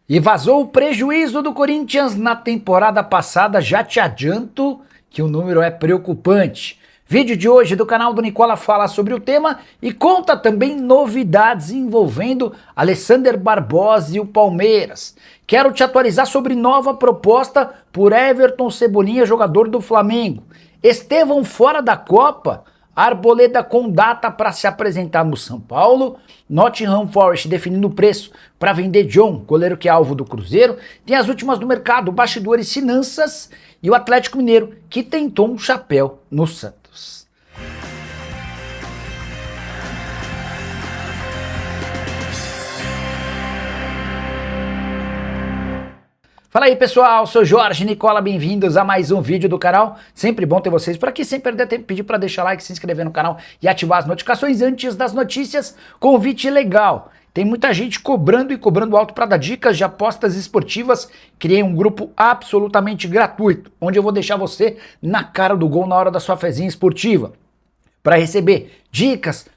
E vazou o prejuízo do Corinthians na temporada passada, já te adianto que o número é preocupante. Vídeo de hoje do canal do Nicola fala sobre o tema e conta também novidades envolvendo Alexander Barbosa e o Palmeiras. Quero te atualizar sobre nova proposta por Everton Cebolinha, jogador do Flamengo. Estevão fora da Copa, Arboleda com data para se apresentar no São Paulo, Nottingham Forest definindo o preço para vender John, goleiro que é alvo do Cruzeiro, tem as últimas do mercado, bastidores, finanças e o Atlético Mineiro que tentou um chapéu no Santos. Fala aí pessoal, sou Jorge Nicola, bem-vindos a mais um vídeo do canal. Sempre bom ter vocês por aqui, sem perder tempo, pedir para deixar like, se inscrever no canal e ativar as notificações antes das notícias. Convite legal, tem muita gente cobrando e cobrando alto para dar dicas de apostas esportivas. Criei um grupo absolutamente gratuito, onde eu vou deixar você na cara do gol na hora da sua fezinha esportiva, para receber dicas,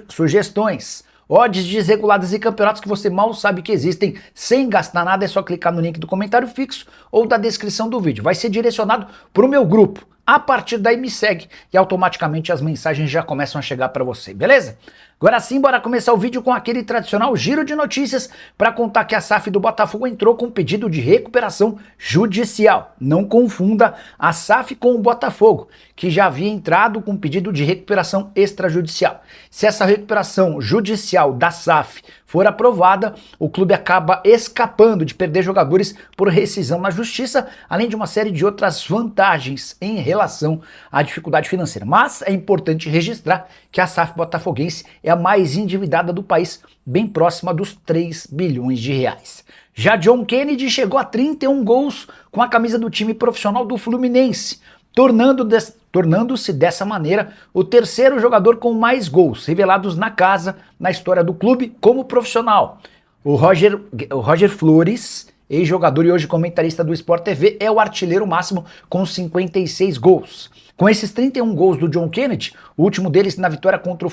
sugestões, odds desreguladas e campeonatos que você mal sabe que existem, sem gastar nada. É só clicar no link do comentário fixo ou da descrição do vídeo. Vai ser direcionado para o meu grupo. A partir daí me segue e automaticamente as mensagens já começam a chegar para você, beleza? Agora sim, bora começar o vídeo com aquele tradicional giro de notícias para contar que a SAF do Botafogo entrou com um pedido de recuperação judicial. Não confunda a SAF com o Botafogo, que já havia entrado com um pedido de recuperação extrajudicial. Se essa recuperação judicial da SAF for aprovada, o clube acaba escapando de perder jogadores por rescisão na justiça, além de uma série de outras vantagens em relação à dificuldade financeira. Mas é importante registrar que a SAF botafoguense é a mais endividada do país, bem próxima dos 3 bilhões de reais. Já John Kennedy chegou a 31 gols com a camisa do time profissional do Fluminense, tornando-se dessa maneira o terceiro jogador com mais gols revelados na casa na história do clube como profissional. O Roger Flores, ex-jogador e hoje comentarista do Sport TV, é o artilheiro máximo com 56 gols. Com esses 31 gols do John Kennedy, o último deles na vitória contra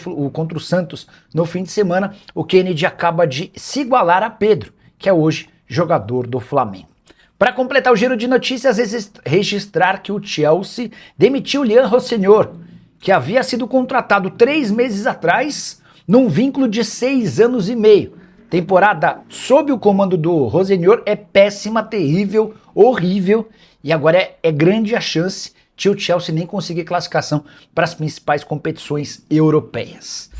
o Santos no fim de semana, o Kennedy acaba de se igualar a Pedro, que é hoje jogador do Flamengo. Para completar o giro de notícias, registrar que o Chelsea demitiu Lian Rossignol, que havia sido contratado 3 meses atrás num vínculo de 6 anos e meio. Temporada sob o comando do Rossignol é péssima, terrível, horrível, e agora é grande a chance de o Chelsea nem conseguir classificação para as principais competições europeias.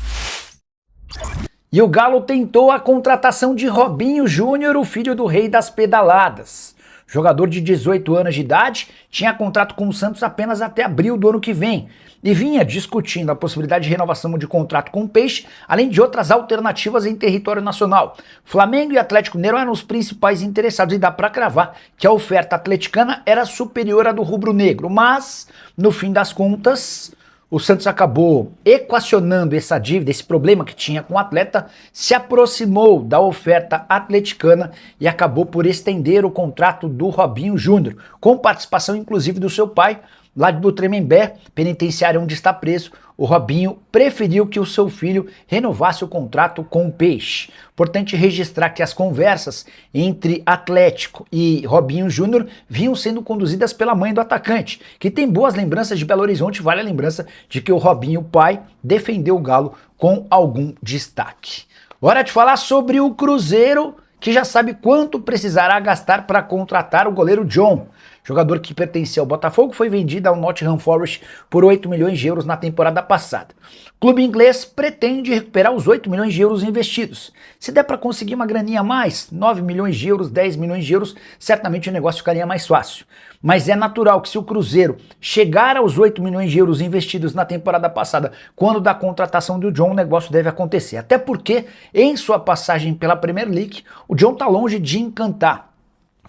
E o Galo tentou a contratação de Robinho Júnior, o filho do rei das pedaladas. Jogador de 18 anos de idade, tinha contrato com o Santos apenas até abril do ano que vem e vinha discutindo a possibilidade de renovação de contrato com o Peixe, além de outras alternativas em território nacional. Flamengo e Atlético Mineiro eram os principais interessados e dá para cravar que a oferta atleticana era superior à do rubro-negro, mas no fim das contas o Santos acabou equacionando essa dívida, esse problema que tinha com o atleta, se aproximou da oferta atleticana e acabou por estender o contrato do Robinho Júnior, com participação inclusive do seu pai, lá do Tremembé, penitenciário onde está preso. O Robinho preferiu que o seu filho renovasse o contrato com o Peixe. Importante registrar que as conversas entre Atlético e Robinho Júnior vinham sendo conduzidas pela mãe do atacante, que tem boas lembranças de Belo Horizonte. Vale a lembrança de que o Robinho, pai, defendeu o Galo com algum destaque. Hora de falar sobre o Cruzeiro, que já sabe quanto precisará gastar para contratar o goleiro John. Jogador que pertencia ao Botafogo, foi vendido ao Nottingham Forest por 8 milhões de euros na temporada passada. O clube inglês pretende recuperar os 8 milhões de euros investidos. Se der para conseguir uma graninha a mais, 9 milhões de euros, 10 milhões de euros, certamente o negócio ficaria mais fácil. Mas é natural que se o Cruzeiro chegar aos 8 milhões de euros investidos na temporada passada, quando da contratação do John, o negócio deve acontecer. Até porque, em sua passagem pela Premier League, o John está longe de encantar.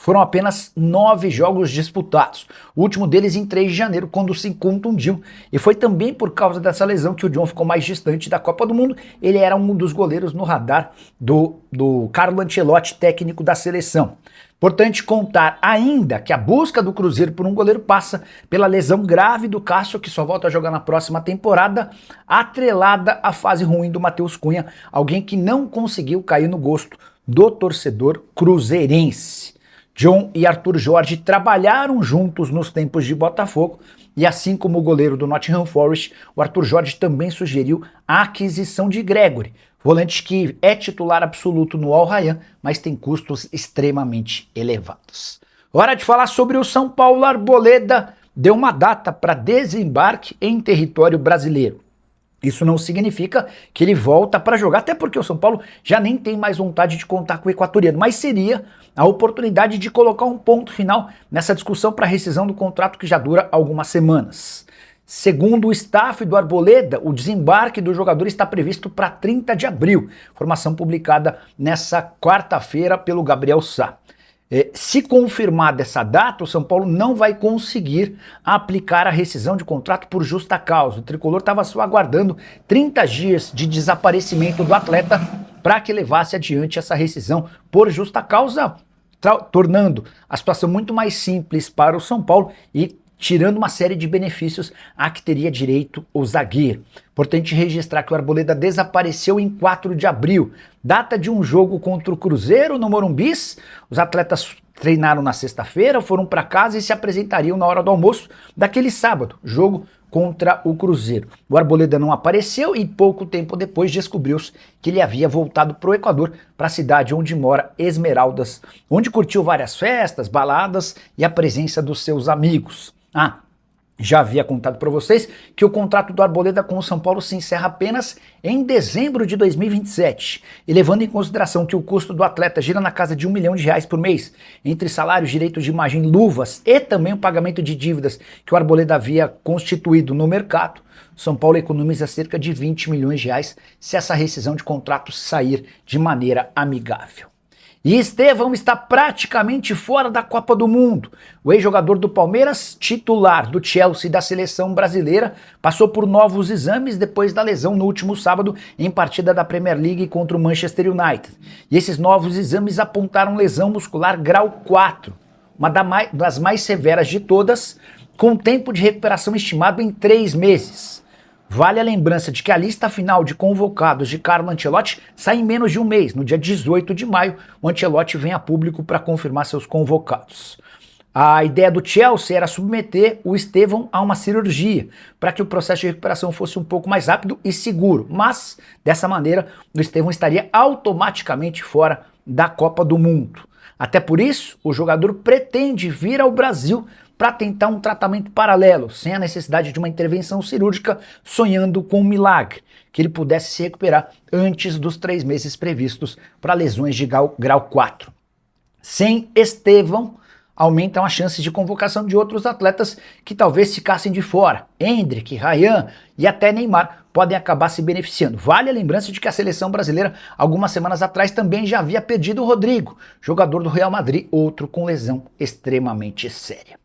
Foram apenas 9 jogos disputados, o último deles em 3 de janeiro, quando se contundiu. E foi também por causa dessa lesão que o John ficou mais distante da Copa do Mundo. Ele era um dos goleiros no radar do Carlo Ancelotti, técnico da seleção. Importante contar ainda que a busca do Cruzeiro por um goleiro passa pela lesão grave do Cássio, que só volta a jogar na próxima temporada, atrelada à fase ruim do Matheus Cunha, alguém que não conseguiu cair no gosto do torcedor cruzeirense. John e Arthur Jorge trabalharam juntos nos tempos de Botafogo e, assim como o goleiro do Nottingham Forest, o Arthur Jorge também sugeriu a aquisição de Gregory, volante que é titular absoluto no Al Rayyan, mas tem custos extremamente elevados. Hora de falar sobre o São Paulo. Arboleda deu uma data para desembarque em território brasileiro. Isso não significa que ele volta para jogar, até porque o São Paulo já nem tem mais vontade de contar com o equatoriano, mas seria a oportunidade de colocar um ponto final nessa discussão para rescisão do contrato que já dura algumas semanas. Segundo o staff do Arboleda, o desembarque do jogador está previsto para 30 de abril, informação publicada nessa quarta-feira pelo Gabriel Sá. Se confirmada essa data, o São Paulo não vai conseguir aplicar a rescisão de contrato por justa causa. O tricolor estava só aguardando 30 dias de desaparecimento do atleta para que levasse adiante essa rescisão por justa causa, tornando a situação muito mais simples para o São Paulo e tirando uma série de benefícios a que teria direito o zagueiro. Importante registrar que o Arboleda desapareceu em 4 de abril, data de um jogo contra o Cruzeiro no Morumbi. Os atletas treinaram na sexta-feira, foram para casa e se apresentariam na hora do almoço daquele sábado, jogo contra o Cruzeiro. O Arboleda não apareceu e pouco tempo depois descobriu-se que ele havia voltado para o Equador, para a cidade onde mora Esmeraldas, onde curtiu várias festas, baladas e a presença dos seus amigos. Já havia contado para vocês que o contrato do Arboleda com o São Paulo se encerra apenas em dezembro de 2027. E levando em consideração que o custo do atleta gira na casa de R$1 milhão por mês, entre salários, direitos de imagem, luvas e também o pagamento de dívidas que o Arboleda havia constituído no mercado, São Paulo economiza cerca de R$20 milhões se essa rescisão de contrato sair de maneira amigável. E Estevão está praticamente fora da Copa do Mundo. O ex-jogador do Palmeiras, titular do Chelsea e da seleção brasileira, passou por novos exames depois da lesão no último sábado em partida da Premier League contra o Manchester United. E esses novos exames apontaram lesão muscular grau 4, uma das mais severas de todas, com tempo de recuperação estimado em 3 meses. Vale a lembrança de que a lista final de convocados de Carlo Ancelotti sai em menos de um mês. No dia 18 de maio, o Ancelotti vem a público para confirmar seus convocados. A ideia do Chelsea era submeter o Estevão a uma cirurgia, para que o processo de recuperação fosse um pouco mais rápido e seguro. Mas, dessa maneira, o Estevão estaria automaticamente fora da Copa do Mundo. Até por isso, o jogador pretende vir ao Brasil para tentar um tratamento paralelo, sem a necessidade de uma intervenção cirúrgica, sonhando com um milagre, que ele pudesse se recuperar antes dos 3 meses previstos para lesões de grau 4. Sem Estevão, aumentam as chances de convocação de outros atletas que talvez ficassem de fora. Endrick, Rayyan e até Neymar podem acabar se beneficiando. Vale a lembrança de que a seleção brasileira, algumas semanas atrás, também já havia perdido o Rodrigo, jogador do Real Madrid, outro com lesão extremamente séria.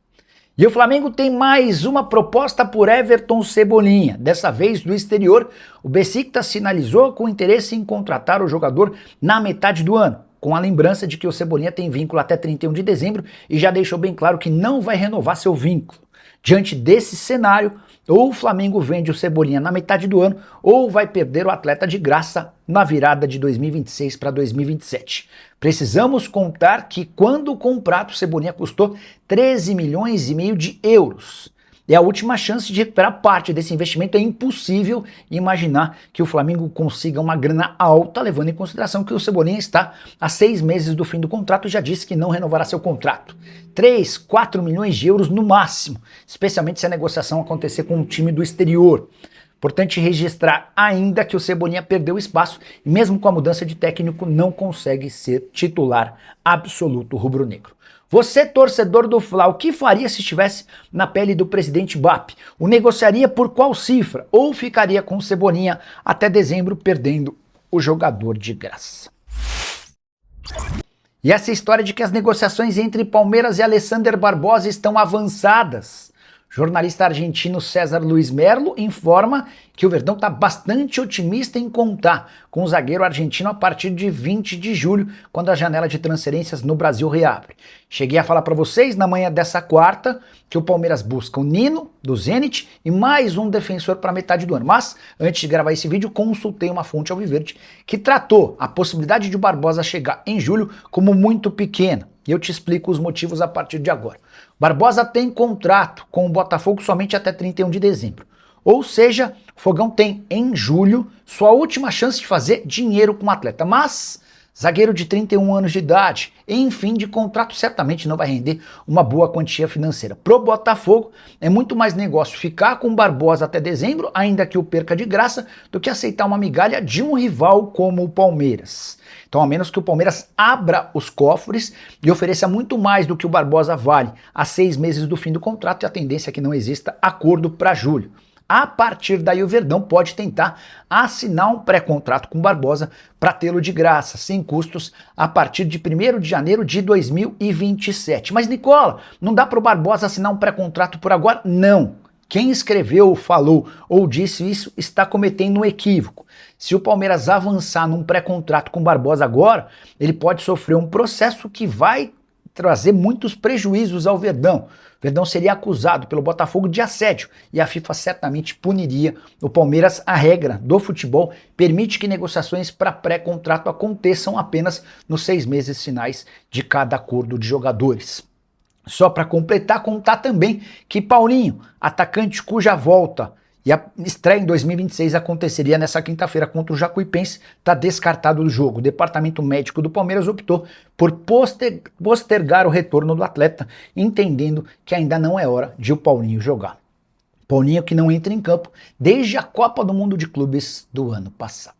E o Flamengo tem mais uma proposta por Everton Cebolinha, dessa vez do exterior. O Besiktas sinalizou com interesse em contratar o jogador na metade do ano, com a lembrança de que o Cebolinha tem vínculo até 31 de dezembro e já deixou bem claro que não vai renovar seu vínculo. Diante desse cenário, ou o Flamengo vende o Cebolinha na metade do ano, ou vai perder o atleta de graça na virada de 2026 para 2027. Precisamos contar que quando comprado o Cebolinha custou 13,5 milhões de euros. É a última chance de recuperar parte desse investimento. É impossível imaginar que o Flamengo consiga uma grana alta, levando em consideração que o Cebolinha está há 6 meses do fim do contrato e já disse que não renovará seu contrato. 3, 4 milhões de euros no máximo, especialmente se a negociação acontecer com um time do exterior. Importante registrar ainda que o Cebolinha perdeu espaço e mesmo com a mudança de técnico não consegue ser titular absoluto rubro-negro. Você, torcedor do Fla, o que faria se estivesse na pele do presidente BAP? O negociaria por qual cifra? Ou ficaria com o Cebolinha até dezembro perdendo o jogador de graça? E essa história de que as negociações entre Palmeiras e Alexander Barbosa estão avançadas. Jornalista argentino César Luiz Merlo informa que o Verdão está bastante otimista em contar com o zagueiro argentino a partir de 20 de julho, quando a janela de transferências no Brasil reabre. Cheguei a falar para vocês na manhã dessa quarta que o Palmeiras busca o Nino, do Zenit, e mais um defensor para metade do ano. Mas, antes de gravar esse vídeo, consultei uma fonte alviverde que tratou a possibilidade de o Barbosa chegar em julho como muito pequena. E eu te explico os motivos a partir de agora. Barbosa tem contrato com o Botafogo somente até 31 de dezembro. Ou seja, o Fogão tem, em julho, sua última chance de fazer dinheiro com o atleta. Mas, zagueiro de 31 anos de idade, em fim de contrato, certamente não vai render uma boa quantia financeira. Pro Botafogo, é muito mais negócio ficar com o Barbosa até dezembro, ainda que o perca de graça, do que aceitar uma migalha de um rival como o Palmeiras. Então, a menos que o Palmeiras abra os cofres e ofereça muito mais do que o Barbosa vale a 6 meses do fim do contrato, e a tendência é que não exista acordo para julho. A partir daí o Verdão pode tentar assinar um pré-contrato com o Barbosa para tê-lo de graça, sem custos, a partir de 1º de janeiro de 2027. Mas Nicola, não dá para o Barbosa assinar um pré-contrato por agora? Não. Quem escreveu, falou ou disse isso está cometendo um equívoco. Se o Palmeiras avançar num pré-contrato com o Barbosa agora, ele pode sofrer um processo que vai trazer muitos prejuízos ao Verdão. O Verdão seria acusado pelo Botafogo de assédio e a FIFA certamente puniria o Palmeiras. A regra do futebol permite que negociações para pré-contrato aconteçam apenas nos 6 meses finais de cada acordo de jogadores. Só para completar, contar também que Paulinho, atacante cuja volta e a estreia em 2026 aconteceria nessa quinta-feira contra o Jacuipense, está descartado do jogo. O departamento médico do Palmeiras optou por postergar o retorno do atleta, entendendo que ainda não é hora de o Paulinho jogar. Paulinho que não entra em campo desde a Copa do Mundo de Clubes do ano passado.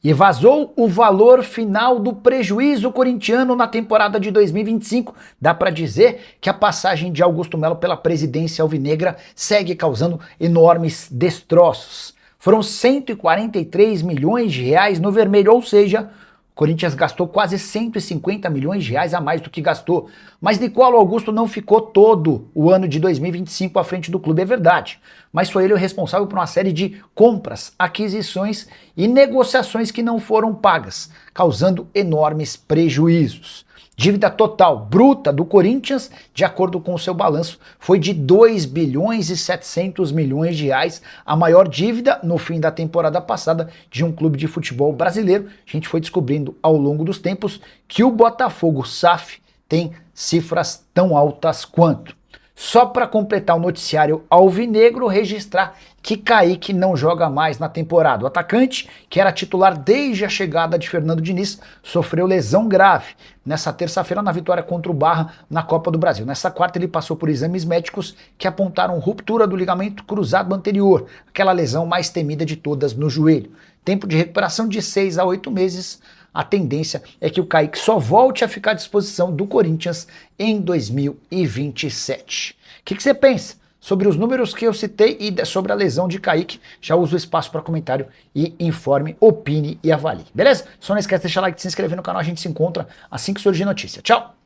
E vazou o valor final do prejuízo corintiano na temporada de 2025. Dá para dizer que a passagem de Augusto Melo pela presidência alvinegra segue causando enormes destroços. Foram 143 milhões de reais no vermelho, ou seja, o Corinthians gastou quase 150 milhões de reais a mais do que gastou. Mas Nicola Augusto não ficou todo o ano de 2025 à frente do clube, é verdade. Mas foi ele o responsável por uma série de compras, aquisições e negociações que não foram pagas, causando enormes prejuízos. Dívida total bruta do Corinthians, de acordo com o seu balanço, foi de 2 bilhões e 700 milhões de reais, a maior dívida no fim da temporada passada de um clube de futebol brasileiro. A gente foi descobrindo ao longo dos tempos que o Botafogo SAF tem cifras tão altas quanto. Só para completar o noticiário alvinegro, registrar que Kaique não joga mais na temporada. O atacante, que era titular desde a chegada de Fernando Diniz, sofreu lesão grave nessa terça-feira na vitória contra o Barra na Copa do Brasil. Nessa quarta ele passou por exames médicos que apontaram ruptura do ligamento cruzado anterior, aquela lesão mais temida de todas no joelho. Tempo de recuperação de 6 a 8 meses. A tendência é que o Kaique só volte a ficar à disposição do Corinthians em 2027. O que você pensa sobre os números que eu citei e sobre a lesão de Kaique? Já uso o espaço para comentário e informe, opine e avalie. Beleza? Só não esquece de deixar like, de se inscrever no canal. A gente se encontra assim que surgir notícia. Tchau!